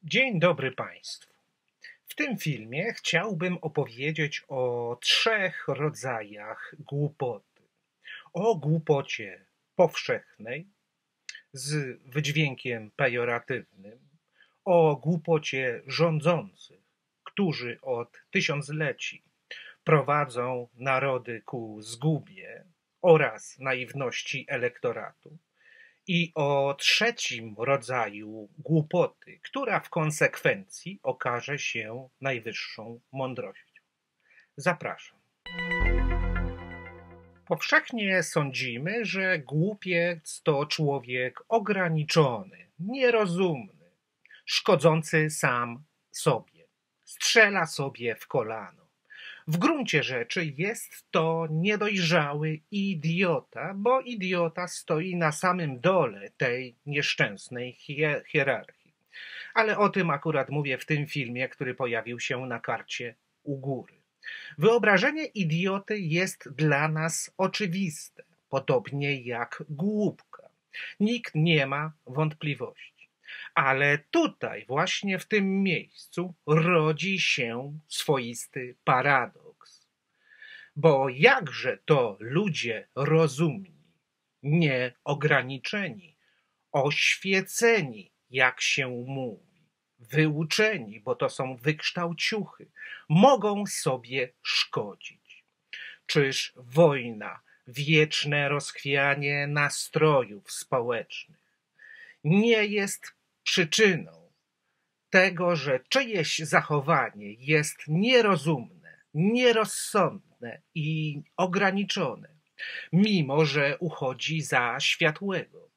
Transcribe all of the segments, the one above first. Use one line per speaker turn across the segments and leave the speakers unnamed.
Dzień dobry Państwu. W tym filmie chciałbym opowiedzieć o 3 rodzajach głupoty. O głupocie powszechnej z wydźwiękiem pejoratywnym, o głupocie rządzących, którzy od tysiącleci prowadzą narody ku zgubie oraz naiwności elektoratu. I o 3. rodzaju głupoty, która w konsekwencji okaże się najwyższą mądrością. Zapraszam. Powszechnie sądzimy, że głupiec to człowiek ograniczony, nierozumny, szkodzący sam sobie, strzela sobie w kolano. W gruncie rzeczy jest to niedojrzały idiota, bo idiota stoi na samym dole tej nieszczęsnej hierarchii. Ale o tym akurat mówię w tym filmie, który pojawił się na karcie u góry. Wyobrażenie idioty jest dla nas oczywiste, podobnie jak głupka. Nikt nie ma wątpliwości. Ale tutaj, właśnie w tym miejscu, rodzi się swoisty paradoks. Bo jakże to ludzie rozumni, nieograniczeni, oświeceni, jak się mówi, wyuczeni, bo to są wykształciuchy, mogą sobie szkodzić? Czyż wojna, wieczne rozchwianie nastrojów społecznych nie jest przyczyną tego, że czyjeś zachowanie jest nierozumne, nierozsądne i ograniczone, mimo że uchodzi za światłego?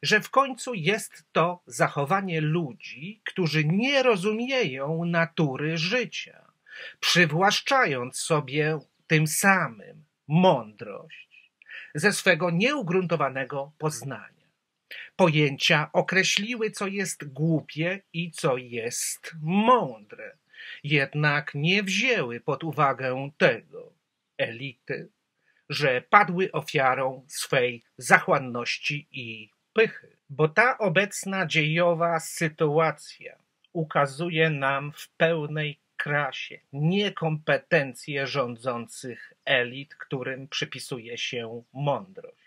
Że w końcu jest to zachowanie ludzi, którzy nie rozumieją natury życia, przywłaszczając sobie tym samym mądrość ze swego nieugruntowanego poznania. Pojęcia określiły, co jest głupie i co jest mądre, jednak nie wzięły pod uwagę tego elity, że padły ofiarą swej zachłanności i pychy. Bo ta obecna dziejowa sytuacja ukazuje nam w pełnej krasie niekompetencje rządzących elit, którym przypisuje się mądrość.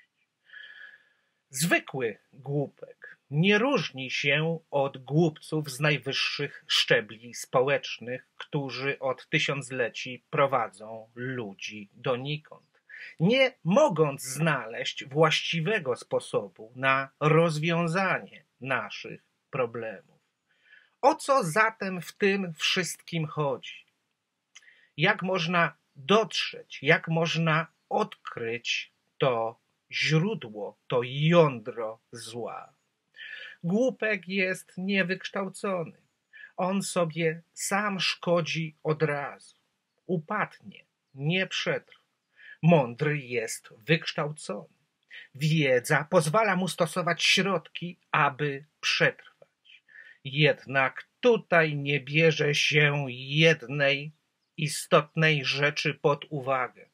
Zwykły głupek nie różni się od głupców z najwyższych szczebli społecznych, którzy od tysiącleci prowadzą ludzi donikąd, nie mogąc znaleźć właściwego sposobu na rozwiązanie naszych problemów. O co zatem w tym wszystkim chodzi? Jak można dotrzeć, jak można odkryć to źródło, to jądro zła? Głupek jest niewykształcony. On sobie sam szkodzi od razu. Upadnie, nie przetrwa. Mądry jest wykształcony. Wiedza pozwala mu stosować środki, aby przetrwać. Jednak tutaj nie bierze się jednej istotnej rzeczy pod uwagę.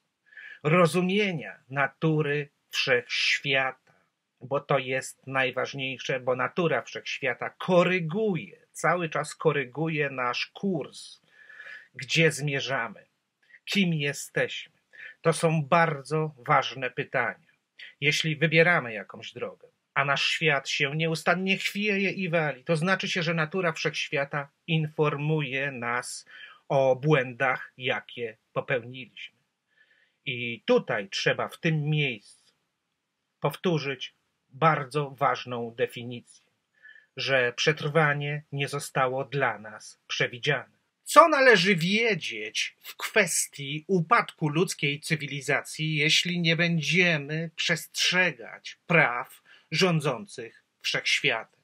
Rozumienia natury wszechświata, bo to jest najważniejsze, bo natura wszechświata koryguje, cały czas koryguje nasz kurs, gdzie zmierzamy, kim jesteśmy. To są bardzo ważne pytania. Jeśli wybieramy jakąś drogę, a nasz świat się nieustannie chwieje i wali, to znaczy się, że natura wszechświata informuje nas o błędach, jakie popełniliśmy. I tutaj trzeba w tym miejscu powtórzyć bardzo ważną definicję, że przetrwanie nie zostało dla nas przewidziane. Co należy wiedzieć w kwestii upadku ludzkiej cywilizacji, jeśli nie będziemy przestrzegać praw rządzących wszechświatem?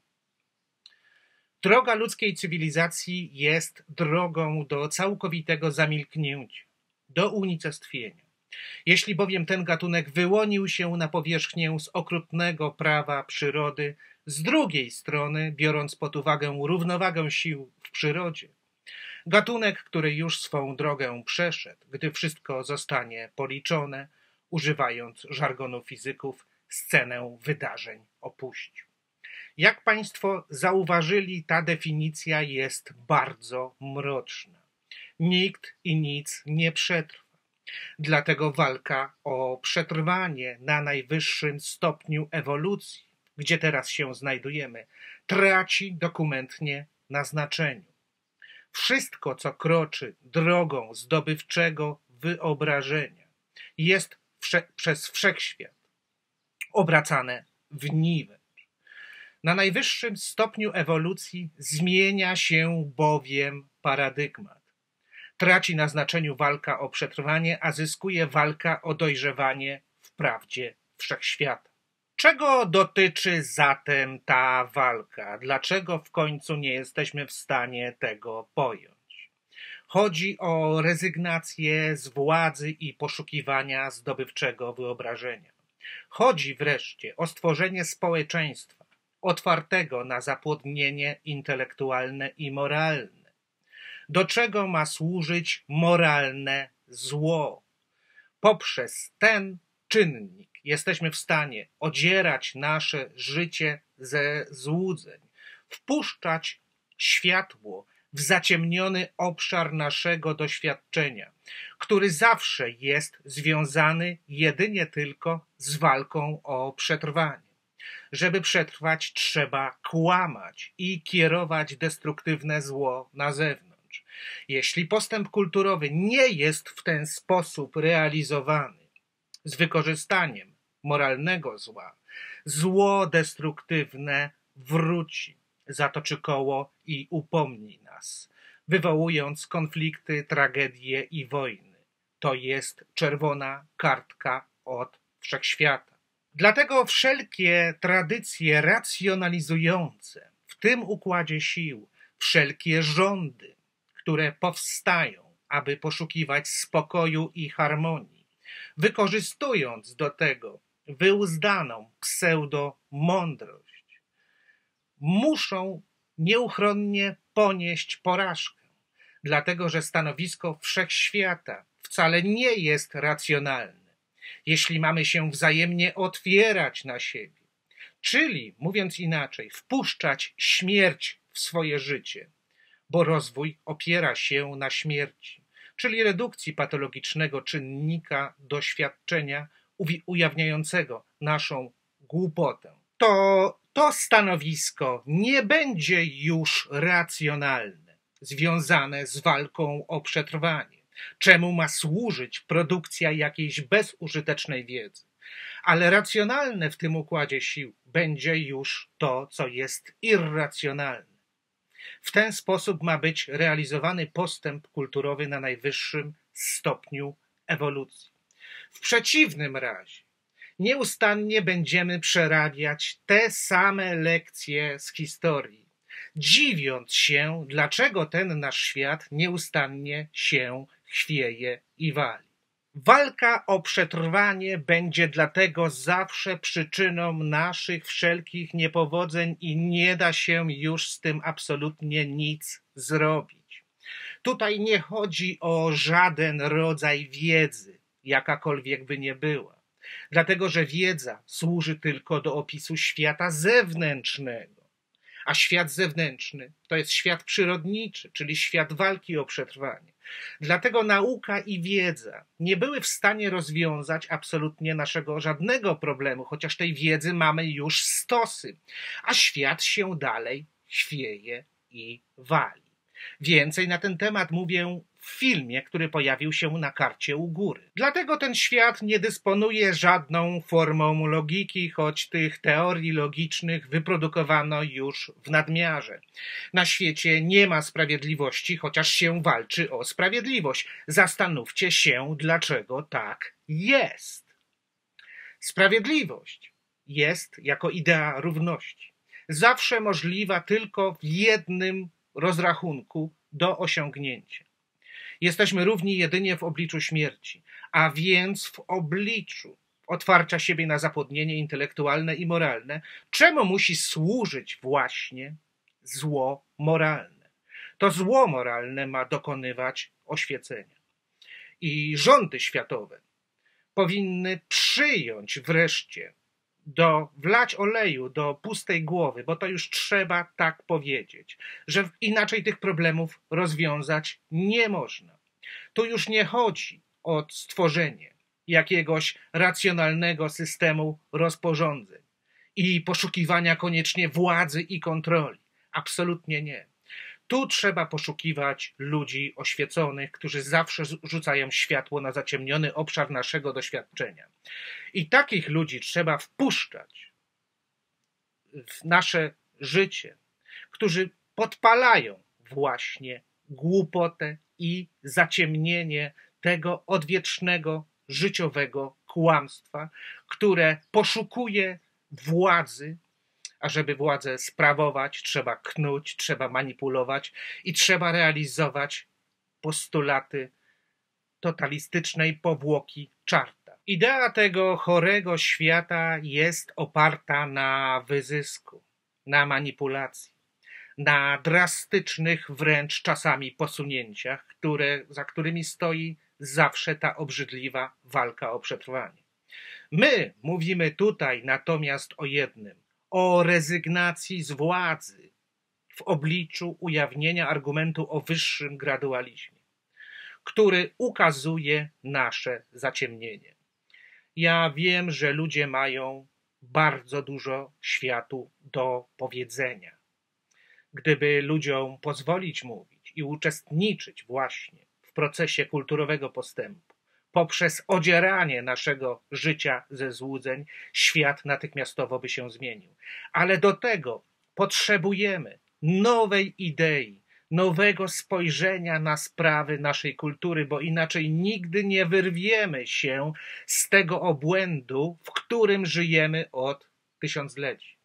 Droga ludzkiej cywilizacji jest drogą do całkowitego zamilknięcia, do unicestwienia. Jeśli bowiem ten gatunek wyłonił się na powierzchnię z okrutnego prawa przyrody, z drugiej strony, biorąc pod uwagę równowagę sił w przyrodzie, gatunek, który już swą drogę przeszedł, gdy wszystko zostanie policzone, używając żargonu fizyków, scenę wydarzeń opuścił. Jak Państwo zauważyli, ta definicja jest bardzo mroczna. Nikt i nic nie przetrwa. Dlatego walka o przetrwanie na najwyższym stopniu ewolucji, gdzie teraz się znajdujemy, traci dokumentnie na znaczeniu. Wszystko, co kroczy drogą zdobywczego wyobrażenia, jest przez wszechświat obracane w niwecz. Na najwyższym stopniu ewolucji zmienia się bowiem paradygmat. Traci na znaczeniu walka o przetrwanie, a zyskuje walka o dojrzewanie w prawdzie wszechświata. Czego dotyczy zatem ta walka? Dlaczego w końcu nie jesteśmy w stanie tego pojąć? Chodzi o rezygnację z władzy i poszukiwania zdobywczego wyobrażenia. Chodzi wreszcie o stworzenie społeczeństwa otwartego na zapłodnienie intelektualne i moralne. Do czego ma służyć moralne zło? Poprzez ten czynnik jesteśmy w stanie odzierać nasze życie ze złudzeń, wpuszczać światło w zaciemniony obszar naszego doświadczenia, który zawsze jest związany jedynie tylko z walką o przetrwanie. Żeby przetrwać, trzeba kłamać i kierować destruktywne zło na zewnątrz. Jeśli postęp kulturowy nie jest w ten sposób realizowany, z wykorzystaniem moralnego zła, zło destruktywne wróci, zatoczy koło i upomni nas, wywołując konflikty, tragedie i wojny. To jest czerwona kartka od wszechświata. Dlatego wszelkie tradycje racjonalizujące w tym układzie sił, wszelkie rządy, które powstają, aby poszukiwać spokoju i harmonii, wykorzystując do tego wyuzdaną pseudomądrość, muszą nieuchronnie ponieść porażkę, dlatego że stanowisko wszechświata wcale nie jest racjonalne. Jeśli mamy się wzajemnie otwierać na siebie, czyli, mówiąc inaczej, wpuszczać śmierć w swoje życie, bo rozwój opiera się na śmierci, czyli redukcji patologicznego czynnika doświadczenia ujawniającego naszą głupotę. To stanowisko nie będzie już racjonalne, związane z walką o przetrwanie. Czemu ma służyć produkcja jakiejś bezużytecznej wiedzy? Ale racjonalne w tym układzie sił będzie już to, co jest irracjonalne. W ten sposób ma być realizowany postęp kulturowy na najwyższym stopniu ewolucji. W przeciwnym razie nieustannie będziemy przerabiać te same lekcje z historii, dziwiąc się, dlaczego ten nasz świat nieustannie się chwieje i wali. Walka o przetrwanie będzie dlatego zawsze przyczyną naszych wszelkich niepowodzeń i nie da się już z tym absolutnie nic zrobić. Tutaj nie chodzi o żaden rodzaj wiedzy, jakakolwiek by nie była, dlatego że wiedza służy tylko do opisu świata zewnętrznego, a świat zewnętrzny to jest świat przyrodniczy, czyli świat walki o przetrwanie. Dlatego nauka i wiedza nie były w stanie rozwiązać absolutnie naszego żadnego problemu, chociaż tej wiedzy mamy już stosy, a świat się dalej chwieje i wali. Więcej na ten temat mówię w filmie, który pojawił się na karcie u góry. Dlatego ten świat nie dysponuje żadną formą logiki, choć tych teorii logicznych wyprodukowano już w nadmiarze. Na świecie nie ma sprawiedliwości, chociaż się walczy o sprawiedliwość. Zastanówcie się, dlaczego tak jest. Sprawiedliwość jest jako idea równości. Zawsze możliwa tylko w jednym rozrachunku do osiągnięcia. Jesteśmy równi jedynie w obliczu śmierci, a więc w obliczu otwarcia siebie na zapłodnienie intelektualne i moralne, czemu musi służyć właśnie zło moralne. To zło moralne ma dokonywać oświecenia. I rządy światowe powinny przyjąć wreszcie wlać oleju do pustej głowy, bo to już trzeba tak powiedzieć, że inaczej tych problemów rozwiązać nie można. Tu już nie chodzi o stworzenie jakiegoś racjonalnego systemu rozporządzeń i poszukiwania koniecznie władzy i kontroli. Absolutnie nie. Tu trzeba poszukiwać ludzi oświeconych, którzy zawsze rzucają światło na zaciemniony obszar naszego doświadczenia. I takich ludzi trzeba wpuszczać w nasze życie, którzy podpalają właśnie głupotę i zaciemnienie tego odwiecznego, życiowego kłamstwa, które poszukuje władzy, a żeby władzę sprawować, trzeba knuć, trzeba manipulować i trzeba realizować postulaty totalistycznej powłoki czarta. Idea tego chorego świata jest oparta na wyzysku, na manipulacji, na drastycznych wręcz czasami posunięciach, za którymi stoi zawsze ta obrzydliwa walka o przetrwanie. My mówimy tutaj natomiast o jednym, o rezygnacji z władzy w obliczu ujawnienia argumentu o wyższym gradualizmie, który ukazuje nasze zaciemnienie. Ja wiem, że ludzie mają bardzo dużo światu do powiedzenia. Gdyby ludziom pozwolić mówić i uczestniczyć właśnie w procesie kulturowego postępu, poprzez odzieranie naszego życia ze złudzeń, świat natychmiastowo by się zmienił. Ale do tego potrzebujemy nowej idei, nowego spojrzenia na sprawy naszej kultury, bo inaczej nigdy nie wyrwiemy się z tego obłędu, w którym żyjemy od tysiącleci.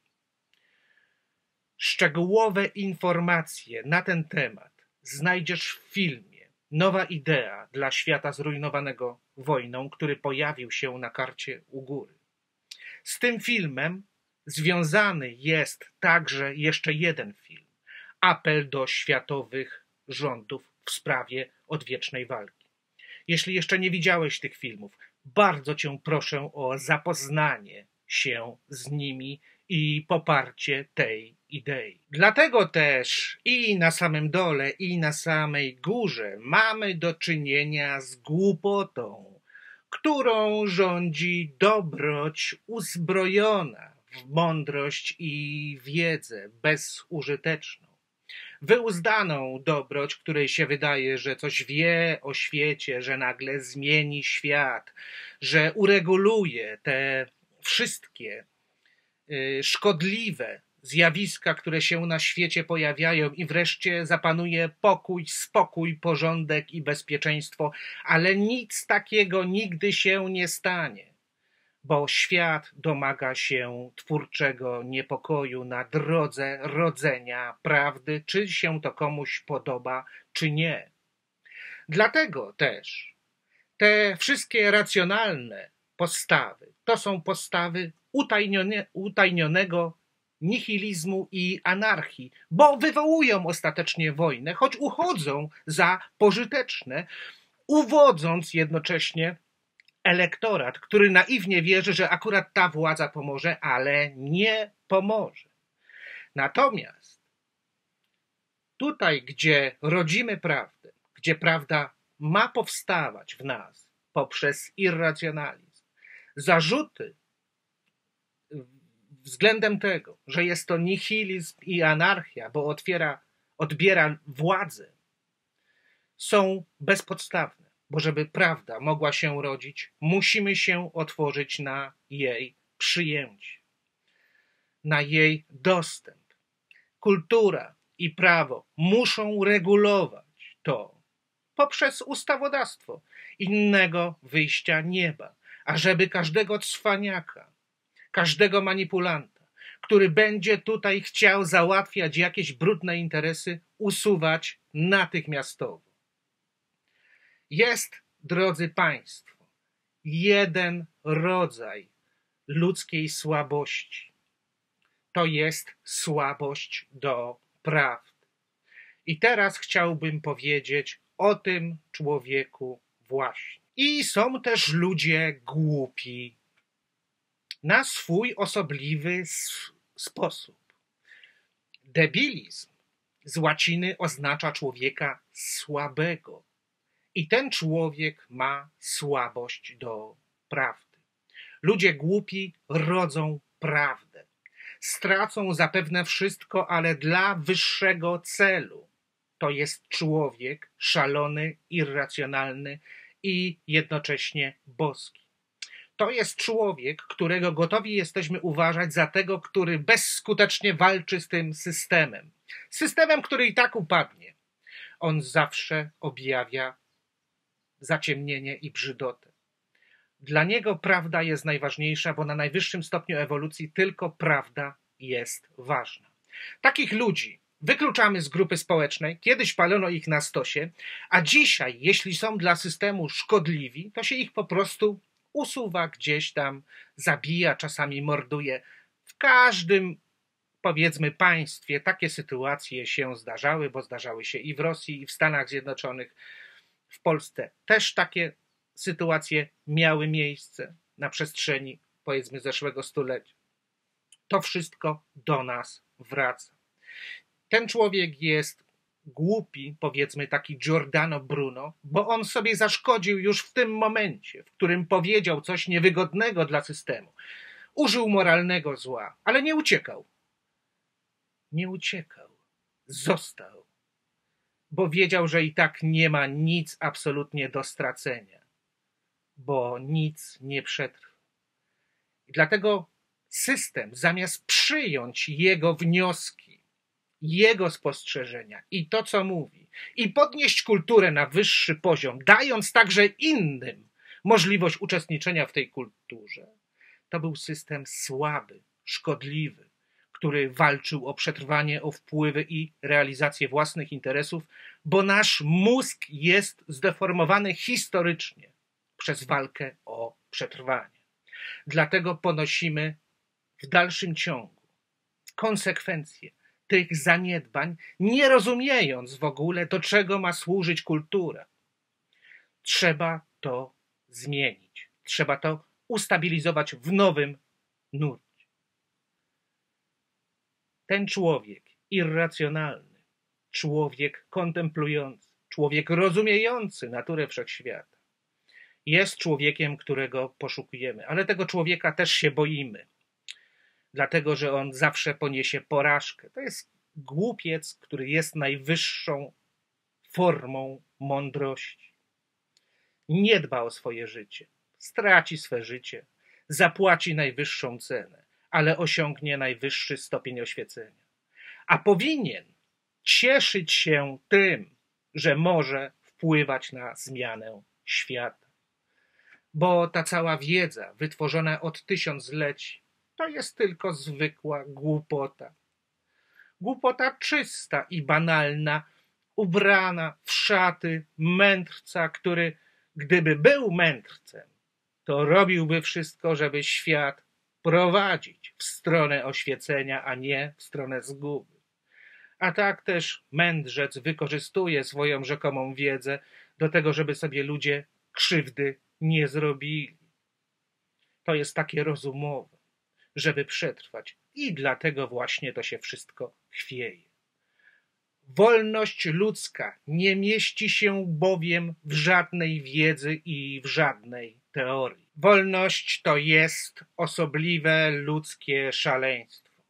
Szczegółowe informacje na ten temat znajdziesz w filmie Nowa idea dla świata zrujnowanego wojną, który pojawił się na karcie u góry. Z tym filmem związany jest także jeszcze jeden film. Apel do światowych rządów w sprawie odwiecznej walki. Jeśli jeszcze nie widziałeś tych filmów, bardzo cię proszę o zapoznanie się z nimi i poparcie tej idei. Dlatego też i na samym dole, i na samej górze mamy do czynienia z głupotą, którą rządzi dobroć uzbrojona w mądrość i wiedzę bezużyteczną. Wyuzdaną dobroć, której się wydaje, że coś wie o świecie, że nagle zmieni świat, że ureguluje te wszystkie szkodliwe zjawiska, które się na świecie pojawiają i wreszcie zapanuje pokój, spokój, porządek i bezpieczeństwo, ale nic takiego nigdy się nie stanie, bo świat domaga się twórczego niepokoju na drodze rodzenia prawdy, czy się to komuś podoba, czy nie. Dlatego też te wszystkie racjonalne postawy to są postawy utajnionego nihilizmu i anarchii, bo wywołują ostatecznie wojnę, choć uchodzą za pożyteczne, uwodząc jednocześnie elektorat, który naiwnie wierzy, że akurat ta władza pomoże, ale nie pomoże. Natomiast tutaj, gdzie rodzimy prawdę, gdzie prawda ma powstawać w nas poprzez irracjonalizm, zarzuty względem tego, że jest to nihilizm i anarchia, bo odbiera władzę, są bezpodstawne, bo żeby prawda mogła się rodzić, musimy się otworzyć na jej przyjęcie, na jej dostęp. Kultura i prawo muszą regulować to poprzez ustawodawstwo. Innego wyjścia nie ma. A żeby każdego cwaniaka, każdego manipulanta, który będzie tutaj chciał załatwiać jakieś brudne interesy, usuwać natychmiastowo. Jest, drodzy Państwo, jeden rodzaj ludzkiej słabości. To jest słabość do prawdy. I teraz chciałbym powiedzieć o tym człowieku właśnie. I są też ludzie głupi. na swój osobliwy sposób. Debilizm z łaciny oznacza człowieka słabego i ten człowiek ma słabość do prawdy. Ludzie głupi rodzą prawdę. Stracą zapewne wszystko, ale dla wyższego celu. To jest człowiek szalony, irracjonalny i jednocześnie boski. To jest człowiek, którego gotowi jesteśmy uważać za tego, który bezskutecznie walczy z tym systemem. Systemem, który i tak upadnie. On zawsze objawia zaciemnienie i brzydotę. Dla niego prawda jest najważniejsza, bo na najwyższym stopniu ewolucji tylko prawda jest ważna. Takich ludzi wykluczamy z grupy społecznej, kiedyś palono ich na stosie, a dzisiaj, jeśli są dla systemu szkodliwi, to się ich po prostu usuwa gdzieś tam, zabija, czasami morduje. W każdym, powiedzmy, państwie takie sytuacje się zdarzały, bo zdarzały się i w Rosji, i w Stanach Zjednoczonych. W Polsce też takie sytuacje miały miejsce na przestrzeni, powiedzmy, zeszłego stulecia. To wszystko do nas wraca. Ten człowiek jest głupi, powiedzmy taki Giordano Bruno, bo on sobie zaszkodził już w tym momencie, w którym powiedział coś niewygodnego dla systemu. Użył moralnego zła, ale nie uciekał. Nie uciekał. Został. Bo wiedział, że i tak nie ma nic absolutnie do stracenia. Bo nic nie przetrwa. I dlatego system, zamiast przyjąć jego wnioski, jego spostrzeżenia i to, co mówi, i podnieść kulturę na wyższy poziom, dając także innym możliwość uczestniczenia w tej kulturze, to był system słaby, szkodliwy, który walczył o przetrwanie, o wpływy i realizację własnych interesów, bo nasz mózg jest zdeformowany historycznie przez walkę o przetrwanie. Dlatego ponosimy w dalszym ciągu konsekwencje tych zaniedbań, nie rozumiejąc w ogóle, do czego ma służyć kultura. Trzeba to zmienić. Trzeba to ustabilizować w nowym nurcie. Ten człowiek irracjonalny, człowiek kontemplujący, człowiek rozumiejący naturę wszechświata jest człowiekiem, którego poszukujemy, ale tego człowieka też się boimy, dlatego że on zawsze poniesie porażkę. To jest głupiec, który jest najwyższą formą mądrości. Nie dba o swoje życie, straci swe życie, zapłaci najwyższą cenę, ale osiągnie najwyższy stopień oświecenia. A powinien cieszyć się tym, że może wpływać na zmianę świata. Bo ta cała wiedza wytworzona od tysiącleci to jest tylko zwykła głupota. Głupota czysta i banalna, ubrana w szaty mędrca, który, gdyby był mędrcem, to robiłby wszystko, żeby świat prowadzić w stronę oświecenia, a nie w stronę zguby. A tak też mędrzec wykorzystuje swoją rzekomą wiedzę do tego, żeby sobie ludzie krzywdy nie zrobili. To jest takie rozumowe, żeby przetrwać i dlatego właśnie to się wszystko chwieje. Wolność ludzka nie mieści się bowiem w żadnej wiedzy i w żadnej teorii. Wolność to jest osobliwe ludzkie szaleństwo.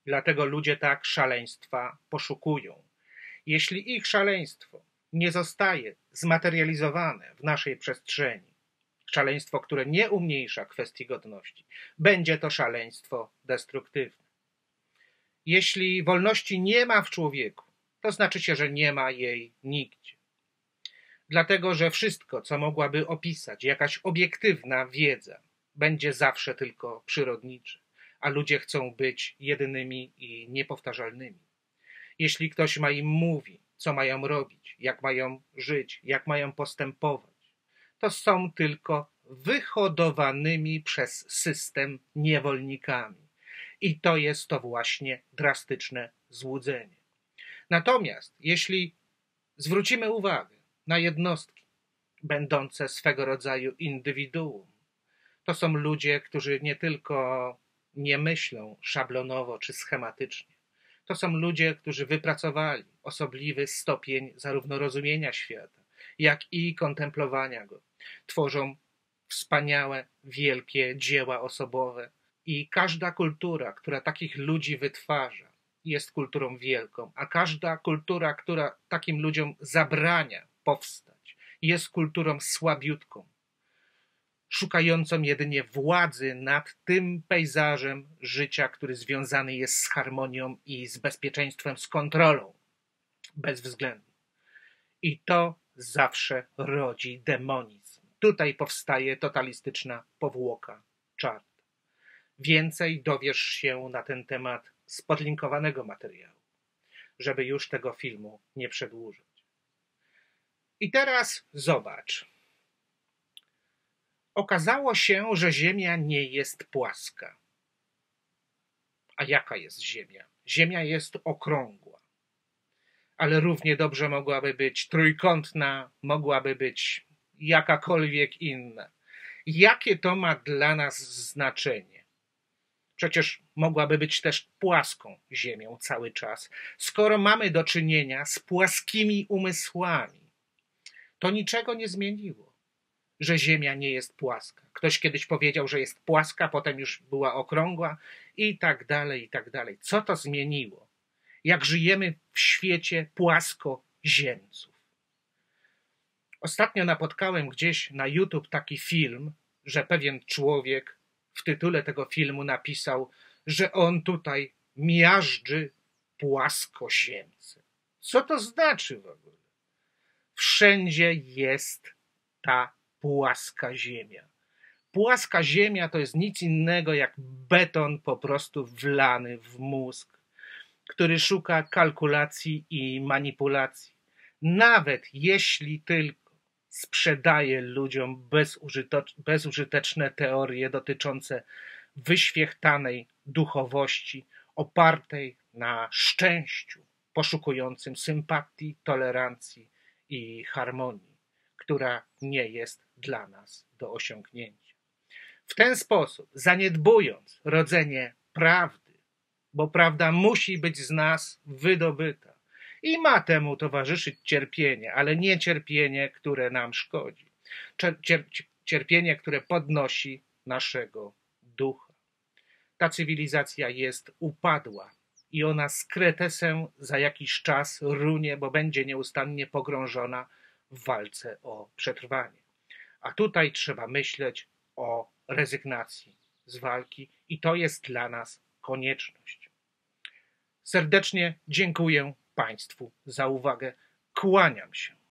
Dlatego ludzie tak szaleństwa poszukują. Jeśli ich szaleństwo nie zostaje zmaterializowane w naszej przestrzeni, szaleństwo, które nie umniejsza kwestii godności, będzie to szaleństwo destruktywne. Jeśli wolności nie ma w człowieku, to znaczy się, że nie ma jej nigdzie. Dlatego, że wszystko, co mogłaby opisać jakaś obiektywna wiedza, będzie zawsze tylko przyrodnicze, a ludzie chcą być jedynymi i niepowtarzalnymi. Jeśli ktoś ma im mówi, co mają robić, jak mają żyć, jak mają postępować, to są tylko wyhodowanymi przez system niewolnikami. I to jest to właśnie drastyczne złudzenie. Natomiast jeśli zwrócimy uwagę na jednostki będące swego rodzaju indywiduum, To są ludzie, którzy nie tylko nie myślą szablonowo czy schematycznie. To są ludzie, którzy wypracowali osobliwy stopień zarówno rozumienia świata, jak i kontemplowania go. Tworzą wspaniałe, wielkie dzieła osobowe i każda kultura, która takich ludzi wytwarza, jest kulturą wielką, a każda kultura, która takim ludziom zabrania powstać, jest kulturą słabiutką, szukającą jedynie władzy nad tym pejzażem życia, który związany jest z harmonią i z bezpieczeństwem, z kontrolą bezwzględną. I to zawsze rodzi demonizm. Tutaj powstaje totalistyczna powłoka czarna. Więcej dowiesz się na ten temat z podlinkowanego materiału, żeby już tego filmu nie przedłużać. I teraz zobacz. Okazało się, że Ziemia nie jest płaska. A jaka jest Ziemia? Ziemia jest okrągła, ale równie dobrze mogłaby być trójkątna, mogłaby być jakakolwiek inna. Jakie to ma dla nas znaczenie? Przecież mogłaby być też płaską Ziemią cały czas. Skoro mamy do czynienia z płaskimi umysłami, to niczego nie zmieniło, że Ziemia nie jest płaska. Ktoś kiedyś powiedział, że jest płaska, potem już była okrągła i tak dalej, i tak dalej. Co to zmieniło? Jak żyjemy w świecie płaskoziemców. Ostatnio napotkałem gdzieś na YouTube taki film, że pewien człowiek w tytule tego filmu napisał, że on tutaj miażdży płaskoziemcem. Co to znaczy w ogóle? Wszędzie jest ta płaska ziemia. Płaska ziemia to jest nic innego jak beton po prostu wlany w mózg, który szuka kalkulacji i manipulacji. Nawet jeśli tylko sprzedaje ludziom bezużyteczne teorie dotyczące wyświechtanej duchowości, opartej na szczęściu, poszukującym sympatii, tolerancji i harmonii, która nie jest dla nas do osiągnięcia. W ten sposób, zaniedbując rodzenie prawdy, bo prawda musi być z nas wydobyta i ma temu towarzyszyć cierpienie, ale nie cierpienie, które nam szkodzi. Cierpienie, które podnosi naszego ducha. Ta cywilizacja jest upadła i ona z kretesem za jakiś czas runie, bo będzie nieustannie pogrążona w walce o przetrwanie. A tutaj trzeba myśleć o rezygnacji z walki i to jest dla nas konieczność. Serdecznie dziękuję Państwu za uwagę. Kłaniam się.